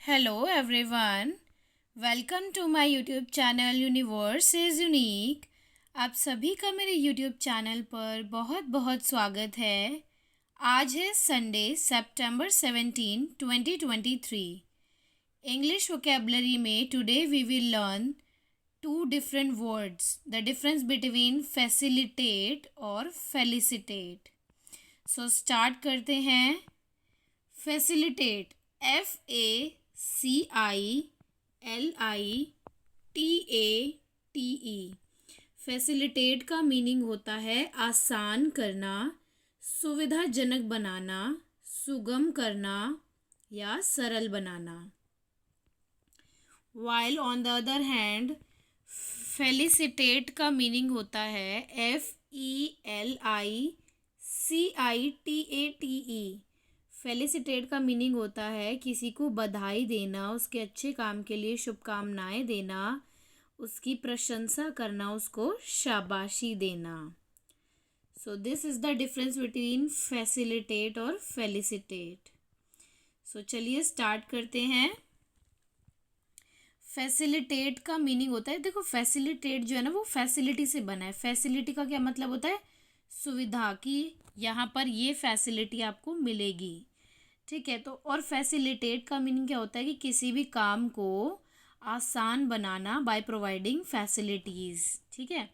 Hello everyone, welcome to my YouTube channel universe is unique. आप सभी का मेरे YouTube चैनल पर बहुत बहुत स्वागत है। आज है संडे सितंबर 17, 2023। इंग्लिश वोकेबलरी में today we will learn two different words, the difference between facilitate और फेलिसिटेट। सो स्टार्ट करते हैं। Facilitate, FACILITATE। फैसिलिटेट का मीनिंग होता है आसान करना, सुविधाजनक बनाना, सुगम करना या सरल बनाना। While on the other hand felicitate का मीनिंग होता है FELICITATE। फेलिसिटेट का मीनिंग होता है किसी को बधाई देना, उसके अच्छे काम के लिए शुभकामनाएं देना, उसकी प्रशंसा करना, उसको शाबाशी देना। So this is the difference between facilitate और फेलिसिटेट। सो चलिए स्टार्ट करते हैं। फैसिलिटेट का मीनिंग होता है, देखो फैसिलिटेट जो है ना वो फैसिलिटी से बना है। फैसिलिटी का क्या मतलब होता है? सुविधा की यहाँ पर ये फैसिलिटी आपको मिलेगी, ठीक है। तो और फैसिलिटेट का मीनिंग क्या होता है कि किसी भी काम को आसान बनाना बाय प्रोवाइडिंग फैसिलिटीज़, ठीक है।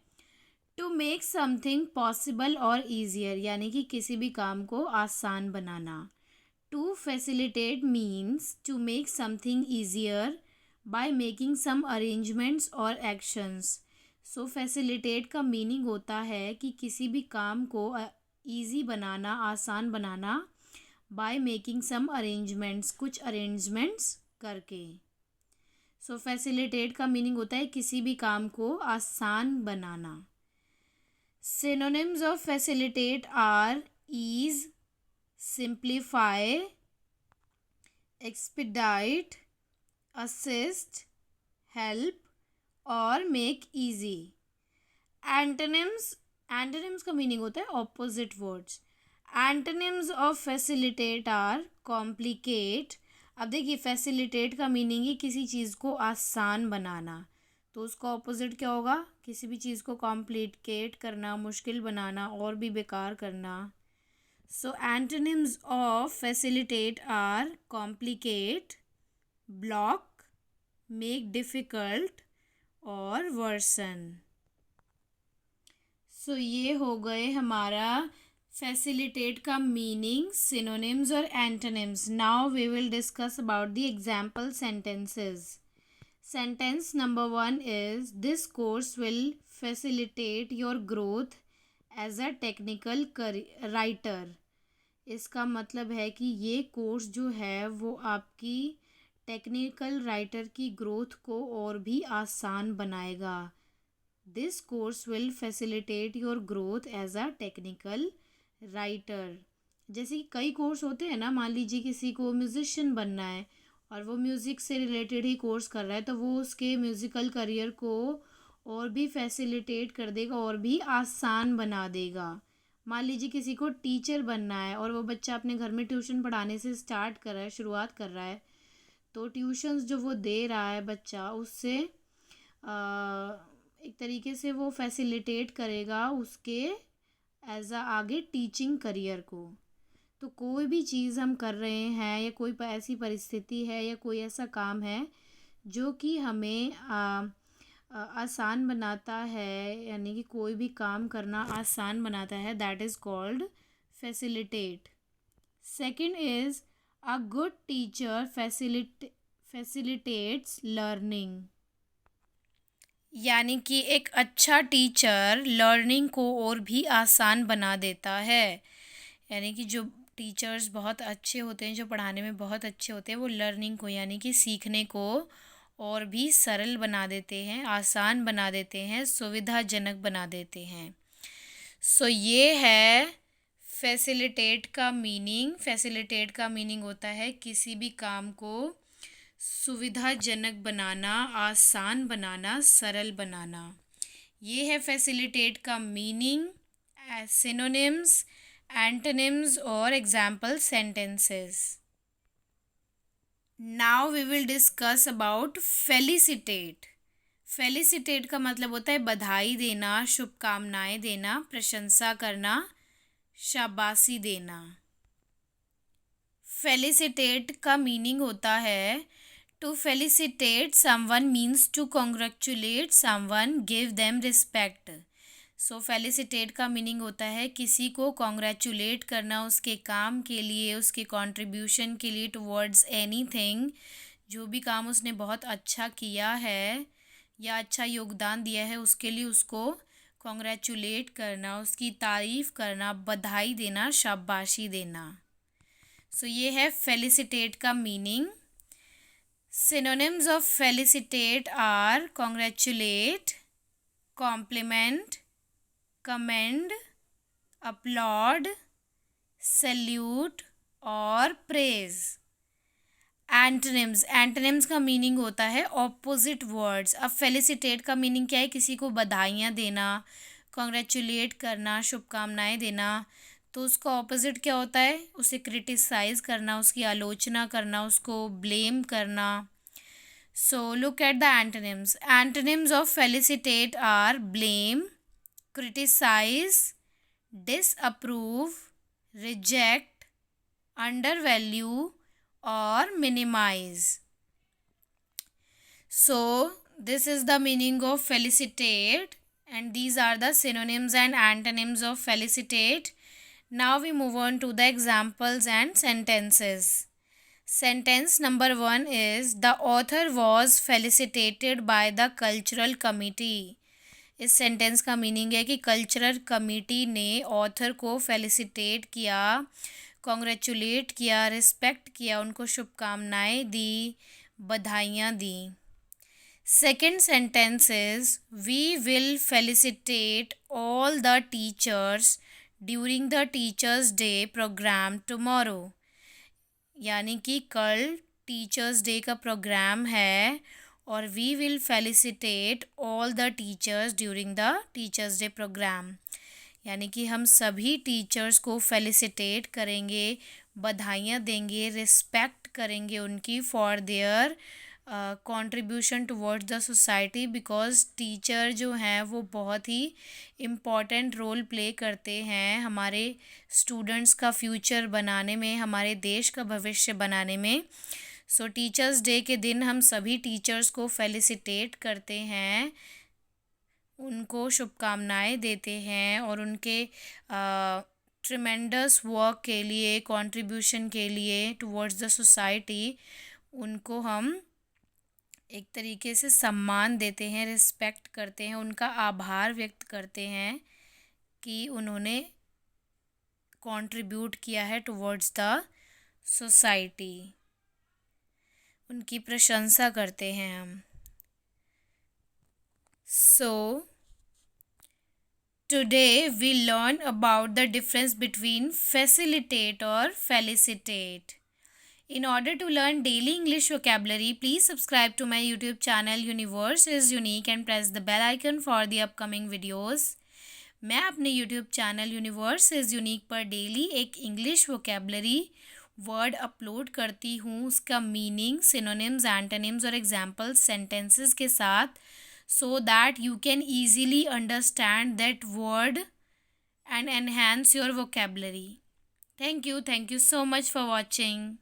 टू मेक समथिंग पॉसिबल और ईजियर, यानी कि किसी भी काम को आसान बनाना। To facilitate means to make something easier by making some arrangements और एक्शंस। सो फैसिलिटेट का मीनिंग होता है कि किसी भी काम को ईजी बनाना, आसान बनाना, बाय मेकिंग सम अरेंजमेंट्स, कुछ अरेंजमेंट्स करके। सो फैसिलिटेट का मीनिंग होता है किसी भी काम को आसान बनाना। Synonyms of facilitate are ease, simplify, expedite, assist, help और मेक ईजी। एंटोनिम्स का मीनिंग होता है opposite words. Antonyms of facilitate are complicate. अब देखिए फैसिलिटेट का मीनिंग ही किसी चीज़ को आसान बनाना, तो उसका ऑपोजिट क्या होगा? किसी भी चीज़ को कॉम्प्लिकेट करना, मुश्किल बनाना और भी बेकार करना। So antonyms of facilitate are complicate, block, make difficult और वर्सन। सो ये हो गए हमारा फैसिलिटेट का मीनिंग, सिनोनिम्स और antonyms. Now we will discuss about the example sentences. Sentence number 1 is this course will facilitate your growth as a technical writer. इसका मतलब है कि ये कोर्स जो है वो आपकी टेक्निकल राइटर की ग्रोथ को और भी आसान बनाएगा। This course will facilitate your growth as a technical writer. जैसे कि कई कोर्स होते हैं ना, मान लीजिए किसी को म्यूज़िशियन बनना है और वो म्यूज़िक से रिलेटेड ही कोर्स कर रहा है, तो वो उसके म्यूज़िकल करियर को और भी फैसिलिटेट कर देगा और भी आसान बना देगा। मान लीजिए किसी को टीचर बनना है और वो बच्चा अपने घर में ट्यूशन पढ़ाने से स्टार्ट कर रहा है, शुरुआत कर रहा है, तो ट्यूशन्स जो वो दे रहा है बच्चा, उससे एक तरीके से वो फैसिलिटेट करेगा उसके एज अ आगे टीचिंग करियर को। तो कोई भी चीज़ हम कर रहे हैं या कोई ऐसी परिस्थिति है या कोई ऐसा काम है जो कि हमें आसान बनाता है, यानी कि कोई भी काम करना आसान बनाता है, that is called facilitate. Second is a good teacher facilitates learning, यानी कि एक अच्छा टीचर लर्निंग को और भी आसान बना देता है। यानी कि जो टीचर्स बहुत अच्छे होते हैं, जो पढ़ाने में बहुत अच्छे होते हैं, वो लर्निंग को यानी कि सीखने को और भी सरल बना देते हैं, आसान बना देते हैं, सुविधाजनक बना देते हैं। सो ये है फैसिलिटेट का मीनिंग। फैसिलिटेट का मीनिंग होता है किसी भी काम को सुविधाजनक बनाना, आसान बनाना, सरल बनाना। ये है फैसिलिटेट का मीनिंग, सिनोनिम्स, एंटोनिम्स और example sentences. Now we will discuss about felicitate. Felicitate का मतलब होता है बधाई देना, शुभकामनाएं देना, प्रशंसा करना, शाबाशी देना. फेलिसिटेट का मीनिंग होता है to felicitate someone means to congratulate someone, give them respect. So felicitate का मीनिंग होता है किसी को कॉन्ग्रेचुलेट करना उसके काम के लिए, उसके कंट्रीब्यूशन के लिए टुवर्ड्स एनीथिंग. जो भी काम उसने बहुत अच्छा किया है या अच्छा योगदान दिया है उसके लिए उसको कॉन्ग्रेचुलेट करना, उसकी तारीफ़ करना, बधाई देना, शाबाशी देना. सो ये है फेलिसिटेट का meaning. Synonyms of felicitate are congratulate, compliment, commend, applaud, salute और praise. एंटोनिम्स. एंटोनिम्स का मीनिंग होता है ऑपोजिट वर्ड्स. अब फेलिसिटेट का मीनिंग क्या है? किसी को बधाइयाँ देना, कॉन्ग्रेचुलेट करना, शुभकामनाएं देना. तो उसका ऑपोजिट क्या होता है? उसे क्रिटिसाइज़ करना, उसकी आलोचना करना, उसको ब्लेम करना. So look at the antonyms. Antonyms of felicitate are blame, criticize, disapprove, reject, undervalue or minimize. So this is the meaning of felicitate and these are the synonyms and antonyms of felicitate. Now we move on to the examples and sentences. Sentence number 1 is the author was felicitated by the cultural committee. इस sentence का meaning है कि cultural committee ने author को felicitate किया, congratulate किया, respect किया, उनको शुभकामनाएं दी, बधाइयाँ दी. Second sentence is we will felicitate all the teachers during the teachers day programme tomorrow. यानी कि कल टीचर्स डे का प्रोग्राम है और we will felicitate all the teachers during the teachers day programme. यानी कि हम सभी टीचर्स को फेलिसिटेट करेंगे, बधाइयाँ देंगे, रिस्पेक्ट करेंगे उनकी for their contribution towards the society. Because teacher जो हैं वो बहुत ही इम्पॉर्टेंट रोल प्ले करते हैं हमारे स्टूडेंट्स का फ्यूचर बनाने में, हमारे देश का भविष्य बनाने में. सो टीचर्स डे के दिन हम सभी टीचर्स को फेलिसिटेट करते हैं, उनको शुभकामनाएं देते हैं और उनके ट्रिमेंडस वर्क के लिए, कंट्रीब्यूशन के लिए टुवर्ड्स द सोसाइटी उनको हम एक तरीके से सम्मान देते हैं, रिस्पेक्ट करते हैं, उनका आभार व्यक्त करते हैं कि उन्होंने कंट्रीब्यूट किया है टुवर्ड्स द सोसाइटी. उनकी प्रशंसा करते हैं हम. So today we learn about the difference between facilitate और felicitate. In order to learn daily English vocabulary, please subscribe to my YouTube channel Universe is Unique and press the bell icon for the upcoming videos. मैं अपने YouTube channel Universe is Unique पर daily एक English vocabulary word upload करती हूँ, उसका meaning, synonyms, antonyms और example sentences के साथ, so that you can easily understand that word and enhance your vocabulary. Thank you so much for watching.